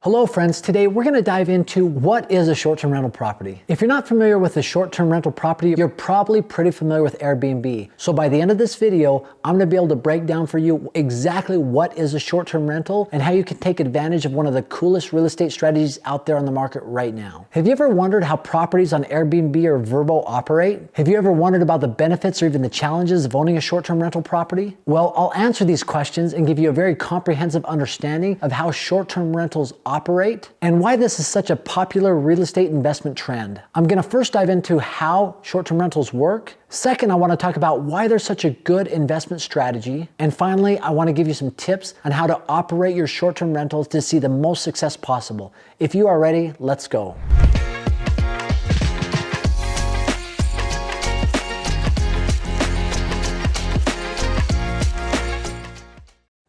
Hello friends, today we're going to dive into what is a short-term rental property. If you're not familiar with a short-term rental property, you're probably pretty familiar with Airbnb. So by the end of this video, I'm going to be able to break down for you exactly what is a short-term rental and how you can take advantage of one of the coolest real estate strategies out there on the market right now. Have you ever wondered how properties on Airbnb or Vrbo operate? Have you ever wondered about the benefits or even the challenges of owning a short-term rental property? Well, I'll answer these questions and give you a very comprehensive understanding of how short-term rentals operate and why this is such a popular real estate investment trend. I'm going to first dive into how short-term rentals work. Second, I want to talk about why they're such a good investment strategy. And finally, I want to give you some tips on how to operate your short-term rentals to see the most success possible. If you are ready, let's go.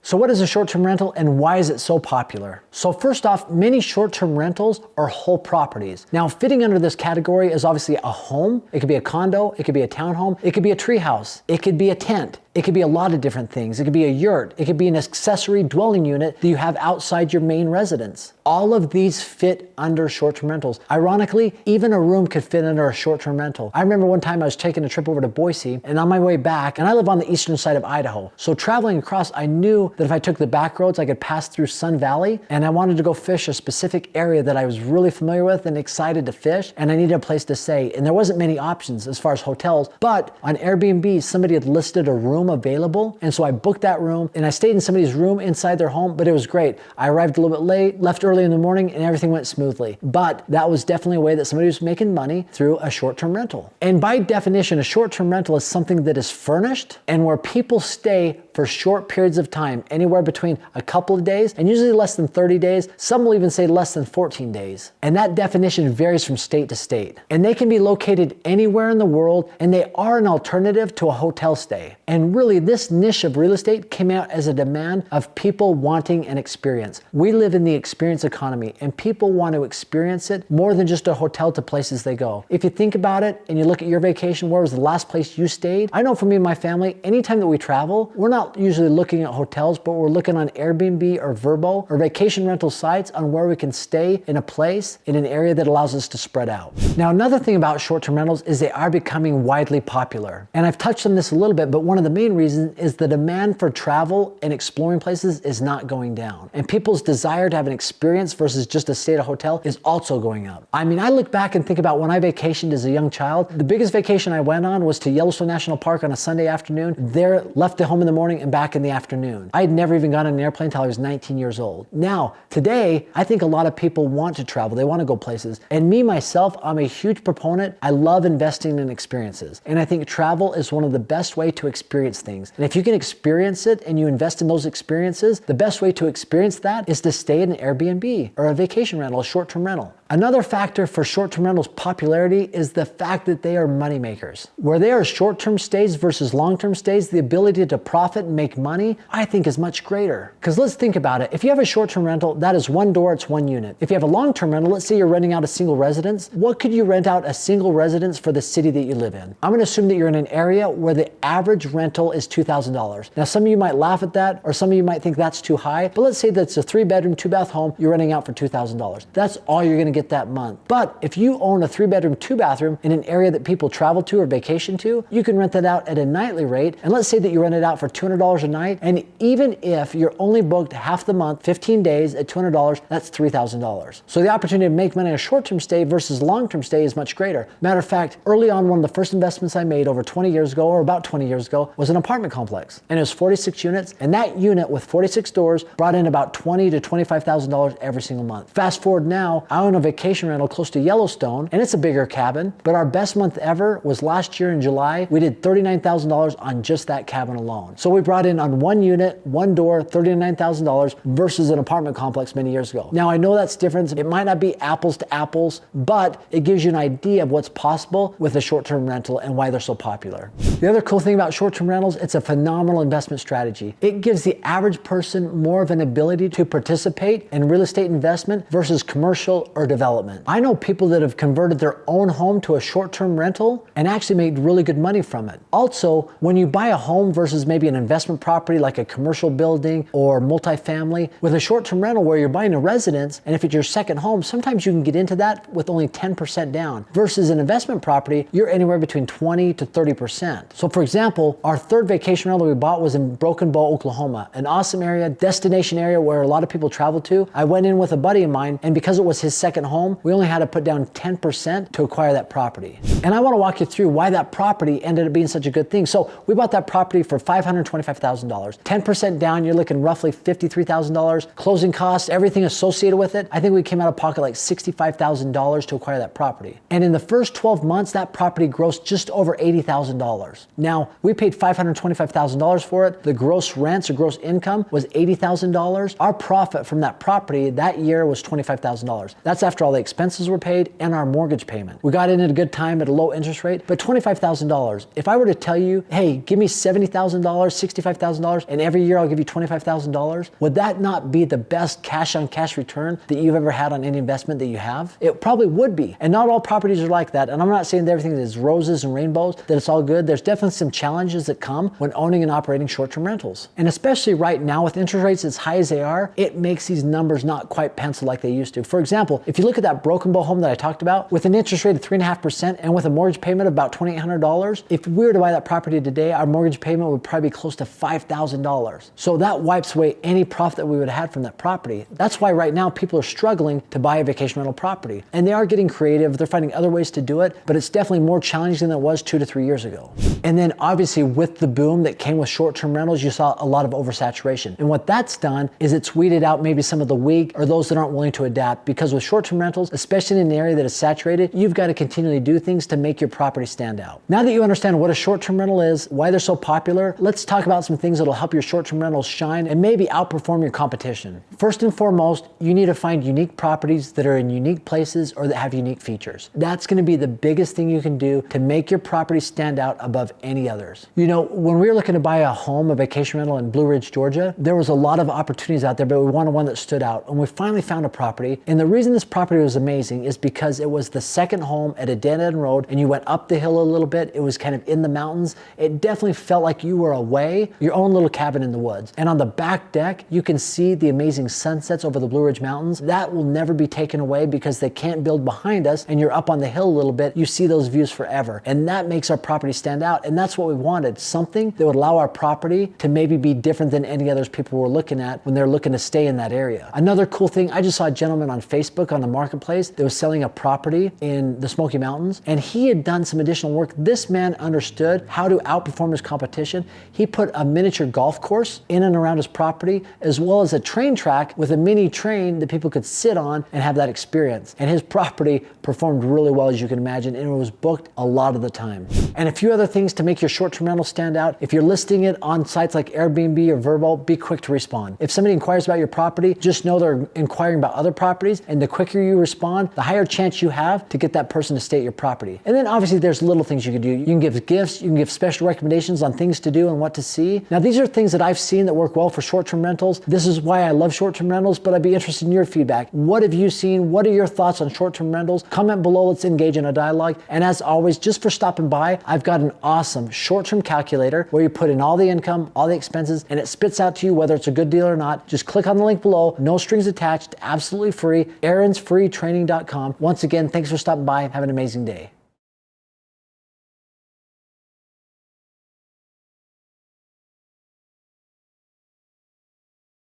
So what is a short-term rental and why is it so popular? So first off, many short-term rentals are whole properties. Now fitting under this category is obviously a home, it could be a condo, it could be a townhome, it could be a treehouse, it could be a tent. It could be a lot of different things. It could be a yurt. It could be an accessory dwelling unit that you have outside your main residence. All of these fit under short-term rentals. Ironically, even a room could fit under a short-term rental. I remember one time I was taking a trip over to Boise, and on my way back, and I live on the eastern side of Idaho. So traveling across, I knew that if I took the back roads, I could pass through Sun Valley, and I wanted to go fish a specific area that I was really familiar with and excited to fish, and I needed a place to stay. And there wasn't many options as far as hotels, but on Airbnb, somebody had listed a room available. And so I booked that room and I stayed in somebody's room inside their home, but it was great. I arrived a little bit late, left early in the morning, and everything went smoothly. But that was definitely a way that somebody was making money through a short-term rental. And by definition, a short-term rental is something that is furnished and where people stay for short periods of time, anywhere between a couple of days and usually less than 30 days. Some will even say less than 14 days. And that definition varies from state to state. And they can be located anywhere in the world, and they are an alternative to a hotel stay. And really, this niche of real estate came out as a demand of people wanting an experience. We live in the experience economy, and people want to experience it more than just a hotel to places they go. If you think about it and you look at your vacation, where was the last place you stayed? I know for me and my family, anytime that we travel, we're not usually looking at hotels, but we're looking on Airbnb or Vrbo or vacation rental sites on where we can stay in a place in an area that allows us to spread out. Now, another thing about short-term rentals is they are becoming widely popular. And I've touched on this a little bit, but one of the main reasons is the demand for travel and exploring places is not going down. And people's desire to have an experience versus just to stay at a hotel is also going up. I mean, I look back and think about when I vacationed as a young child. The biggest vacation I went on was to Yellowstone National Park on a Sunday afternoon. There, left at home in the morning and back in the afternoon. I had never even gotten on an airplane until I was 19 years old. Now, today, I think a lot of people want to travel. They want to go places. And me, myself, I'm a huge proponent. I love investing in experiences. And I think travel is one of the best way to experience things. And if you can experience it and you invest in those experiences, the best way to experience that is to stay in an Airbnb or a vacation rental, a short-term rental. Another factor for short-term rentals' popularity is the fact that they are money makers. Where they are short-term stays versus long-term stays, the ability to profit and make money, I think is much greater. Because let's think about it. If you have a short-term rental, that is one door, it's one unit. If you have a long-term rental, let's say you're renting out a single residence, what could you rent out a single residence for the city that you live in? I'm going to assume that you're in an area where the average rental is $2,000. Now, some of you might laugh at that, or some of you might think that's too high, but let's say that's a 3-bedroom, 2-bath home you're renting out for $2,000. That's all you're going to get that month. But if you own a 3-bedroom, 2-bathroom in an area that people travel to or vacation to, you can rent that out at a nightly rate. And let's say that you rent it out for $200 a night. And even if you're only booked half the month, 15 days at $200, that's $3,000. So the opportunity to make money on a short-term stay versus long-term stay is much greater. Matter of fact, early on, one of the first investments I made over 20 years ago, or about 20 years ago, was an apartment complex. And it was 46 units. And that unit with 46 doors brought in about $20,000 to $25,000 every single month. Fast forward now, I own a vacation rental close to Yellowstone, and it's a bigger cabin, but our best month ever was last year in July. We did $39,000 on just that cabin alone. So we brought in on one unit, one door, $39,000 versus an apartment complex many years ago. Now I know that's different. It might not be apples to apples, but it gives you an idea of what's possible with a short-term rental and why they're so popular. The other cool thing about short-term rentals, it's a phenomenal investment strategy. It gives the average person more of an ability to participate in real estate investment versus commercial or development development. I know people that have converted their own home to a short-term rental and actually made really good money from it. Also, when you buy a home versus maybe an investment property like a commercial building or multifamily, with a short-term rental where you're buying a residence, and if it's your second home, sometimes you can get into that with only 10% down. Versus an investment property, you're anywhere between 20 to 30%. So for example, our third vacation rental we bought was in Broken Bow, Oklahoma, an awesome area, destination area where a lot of people travel to. I went in with a buddy of mine, and because it was his second home, we only had to put down 10% to acquire that property. And I want to walk you through why that property ended up being such a good thing. So we bought that property for $525,000. 10% down, you're looking roughly $53,000. Closing costs, everything associated with it, I think we came out of pocket like $65,000 to acquire that property. And in the first 12 months, that property grossed just over $80,000. Now, we paid $525,000 for it. The gross rents or gross income was $80,000. Our profit from that property that year was $25,000. That's after all the expenses were paid and our mortgage payment. We got in at a good time at a low interest rate, but $25,000. If I were to tell you, hey, give me $70,000, $65,000, and every year I'll give you $25,000, would that not be the best cash on cash return that you've ever had on any investment that you have? It probably would be. And not all properties are like that. And I'm not saying that everything is roses and rainbows, that it's all good. There's definitely some challenges that come when owning and operating short-term rentals. And especially right now with interest rates as high as they are, it makes these numbers not quite pencil like they used to. For example, if you look at that Broken Bow home that I talked about, with an interest rate of 3.5% and with a mortgage payment of about $2,800, if we were to buy that property today, our mortgage payment would probably be close to $5,000. So that wipes away any profit that we would have had from that property. That's why right now people are struggling to buy a vacation rental property. And they are getting creative, they're finding other ways to do it, but it's definitely more challenging than it was 2 to 3 years ago. And then obviously with the boom that came with short-term rentals, you saw a lot of oversaturation. And what that's done is it's weeded out maybe some of the weak or those that aren't willing to adapt, because with short-term rentals, especially in an area that is saturated, you've got to continually do things to make your property stand out. Now that you understand what a short-term rental is, why they're so popular, let's talk about some things that'll help your short-term rentals shine and maybe outperform your competition. First and foremost, you need to find unique properties that are in unique places or that have unique features. That's going to be the biggest thing you can do to make your property stand out above any others. You know, when we were looking to buy a home, a vacation rental in Blue Ridge, Georgia, there was a lot of opportunities out there, but we wanted one that stood out. And we finally found a property. And the reason this property was amazing is because it was the second home at a dead-end road, and you went up the hill a little bit. It was kind of in the mountains. It definitely felt like you were away, your own little cabin in the woods. And on the back deck, you can see the amazing sunsets over the Blue Ridge Mountains. That will never be taken away because they can't build behind us, and you're up on the hill a little bit. You see those views forever. And that makes our property stand out. And that's what we wanted, something that would allow our property to maybe be different than any others people were looking at when they're looking to stay in that area. Another cool thing, I just saw a gentleman on Facebook on the marketplace that was selling a property in the Smoky Mountains, and he had done some additional work. This man understood how to outperform his competition. He put a miniature golf course in and around his property, as well as a train track with a mini train that people could sit on and have that experience. And his property performed really well, as you can imagine, and it was booked a lot of the time. And a few other things to make your short-term rental stand out. If you're listing it on sites like Airbnb or Vrbo, be quick to respond. If somebody inquires about your property, just know they're inquiring about other properties, and the quicker you respond, the higher chance you have to get that person to stay at your property. And then obviously there's little things you can do. You can give gifts, you can give special recommendations on things to do and what to see. Now these are things that I've seen that work well for short-term rentals. This is why I love short-term rentals, but I'd be interested in your feedback. What have you seen? What are your thoughts on short-term rentals? Comment below, let's engage in a dialogue. And as always, just for stopping by, I've got an awesome short-term calculator where you put in all the income, all the expenses, and it spits out to you whether it's a good deal or not. Just click on the link below, no strings attached, absolutely free, aaron'sfreetraining.com. Once again, thanks for stopping by. Have an amazing day.